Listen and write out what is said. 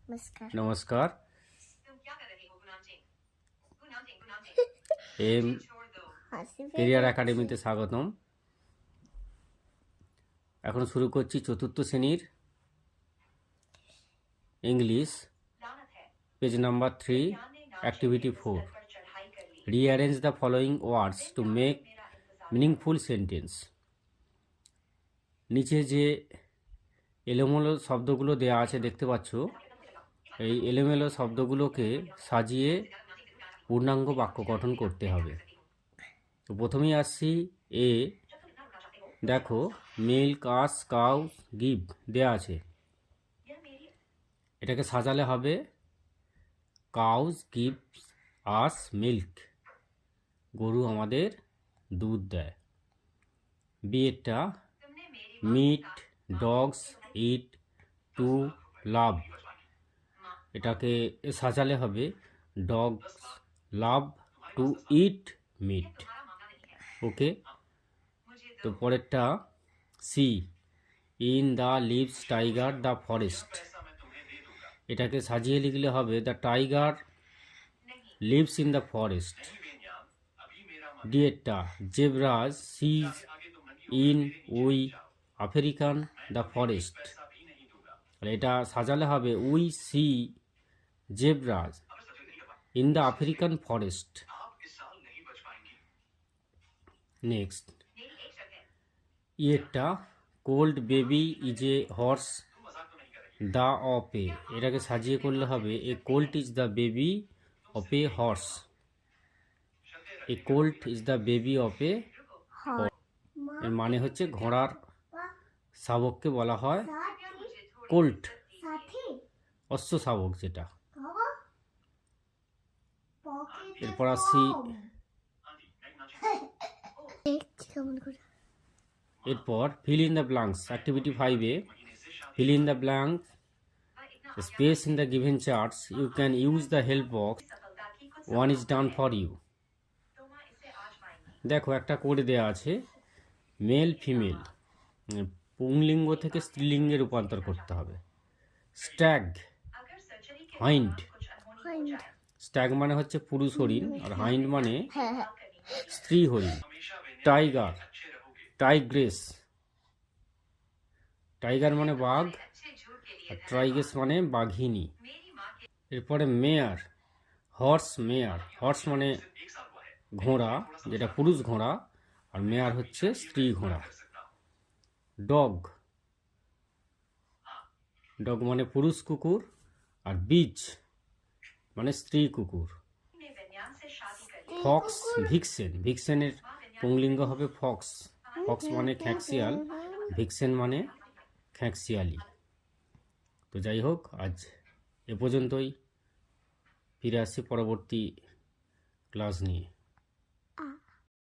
নমস্কার। M career একাডেমিতে স্বাগতম। এখন শুরু করছি চতুর্থ শ্রেণীর English, page number 3, activity 4। Rearrange the following words to make meaningful sentence. নিচে যে এলোমেলো শব্দগুলো দেওয়া আছে দেখতে পাচ্ছ, এই এলোমেলো শব্দগুলোকে সাজিয়ে পূর্ণাঙ্গ বাক্য গঠন করতে হবে। তো প্রথমেই আসছি এ। দেখো, মিল্ক, আস, কাউ, গিভ দেওয়া আছে। এটাকে সাজালে হবে কাউজ গিভস আস মিল্ক, গরু আমাদের দুধ দেয়। বিয়েরটা meat, dogs eat to love, এটাকে সাজালে হবে dogs love to eat meat. Okay, তো পরেরটা C. In the lives tiger the forest, এটাকে সাজিয়ে লিখলে হবে the tiger lives in the forest. ডিয়েরটা zebras sees in we African the forest, এটা সাজালে হবে we see zebras in the African forest. Next ইয়েরটা cold baby is a horse the of a, এটাকে সাজিয়ে করলে হবে এ Colt is the baby of A horse. A Colt is the baby of A horse, এর মানে হচ্ছে ঘোড়ার শাবককে বলা হয় কোল্ট, অশ্ব শাবক যেটা। এরপর আসছি এরপর fill in the blanks, activity 5-এ fill in the blanks, the space in the given charts. You can use the help box. One is done for you. দেখো, একটা করে দেয়া আছে মেল ফিমেল, পুংলিঙ্গ থেকে স্ত্রীলিঙ্গে রূপান্তর করতে হবে। Stag, hind. স্ট্যাগ মানে হচ্ছে পুরুষ হরিণ, আর হাইন্ড মানে স্ত্রী হরিণ। Tiger, Tigress. টাইগার মানে বাঘ, আর ট্রাইগেস মানে বাঘিনী। এরপরে মেয়ার, হর্স মেয়ার। হর্স মানে ঘোড়া, যেটা পুরুষ ঘোড়া, আর মেয়ার হচ্ছে স্ত্রী ঘোড়া। ডগ, ডগ মানে পুরুষ কুকুর, আর বিচ মানে স্ত্রী কুকুর। Fox, Vixen. ভিক্সেনের পুংলিঙ্গ হবে ফক্স। ফক্স মানে খ্যাঁকশিয়াল, ভিক্সেন মানে খ্যাঁকশিয়ালি। তো যাই হোক, আজ এ পর্যন্তই। ফিরে আসছি পরবর্তী ক্লাস নিয়ে।